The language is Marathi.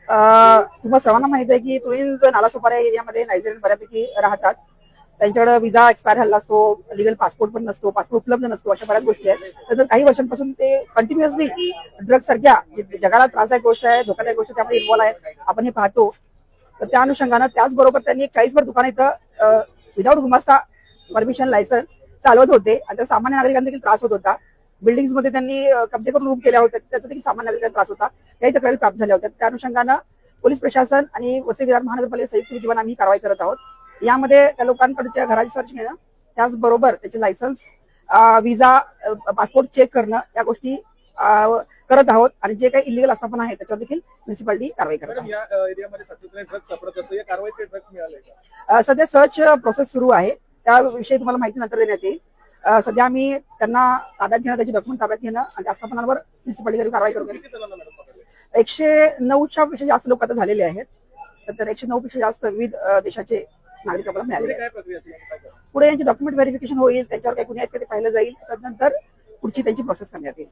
तुम्हाला सर्वांना माहित आहे की तुळींज नालासोपारा एरियामध्ये नायजेरियन बऱ्यापैकी राहतात. त्यांच्याकडे विजा एक्सपायर झाला असतो, लिगल पासपोर्ट पण नसतो, पासपोर्ट उपलब्ध नसतो, अशा बऱ्याच गोष्टी आहेत. तर काही वर्षांपासून ते कंटिन्युअसली ड्रग्ज सारख्या जगाला त्रासदायक गोष्ट आहे, धोकादायक गोष्ट त्यामध्ये इन्व्हॉल्व आहे, आपण हे पाहतो. तर त्या अनुषंगानं त्याचबरोबर त्यांनी एक 40 दुकानं इथं विदाऊट गुमास्ता परमिशन लायसन्स चालवत होते आणि त्या सामान्य नागरिकांना देखील त्रास होत होता. बिल्डिंग मध्ये त्यांनी कब्जे करून रूम केल्या होत्या, त्याचा देखील सामान्य नागरिकांना त्रास होता. याही तक्रारी प्राप्त झाल्या होत्या. त्या अनुषंगानं पोलीस प्रशासन आणि वसई विरार महानगरपालिका संयुक्त विद्यमान आम्ही कारवाई करत आहोत. यामध्ये त्या लोकांकडच्या घराची सर्च घेणं, त्याचबरोबर त्याचे लायसन्स, विजा, पासपोर्ट चेक करणं, या गोष्टी करत आहोत. आणि जे काही इलिगल आस्थापना आहे त्याच्यावर देखील म्युन्सिपालिटी कारवाई करत आहे. सध्या सर्च प्रोसेस सुरू आहे, त्याविषयी तुम्हाला माहिती नंतर देण्यात येईल. सध्या आम्ही त्यांना ताब्यात घेणं, त्याची डॉक्युमेंट ताब्यात घेणं आणि त्या आस्थापनांवर म्युन्सिपालिटी कारवाई करू. 109च्या पेक्षा जास्त लोक आता झालेले आहेत. तर 109 पेक्षा जास्त विविध देशाचे नागरिक आपल्याला मिळाले. पुढे यांची डॉक्युमेंट व्हेरिफिकेशन होईल, त्यांच्यावर काही गुन्हे आहेत ते पाहिलं जाईल, त्यानंतर पुढची त्यांची प्रोसेस करण्यात येईल.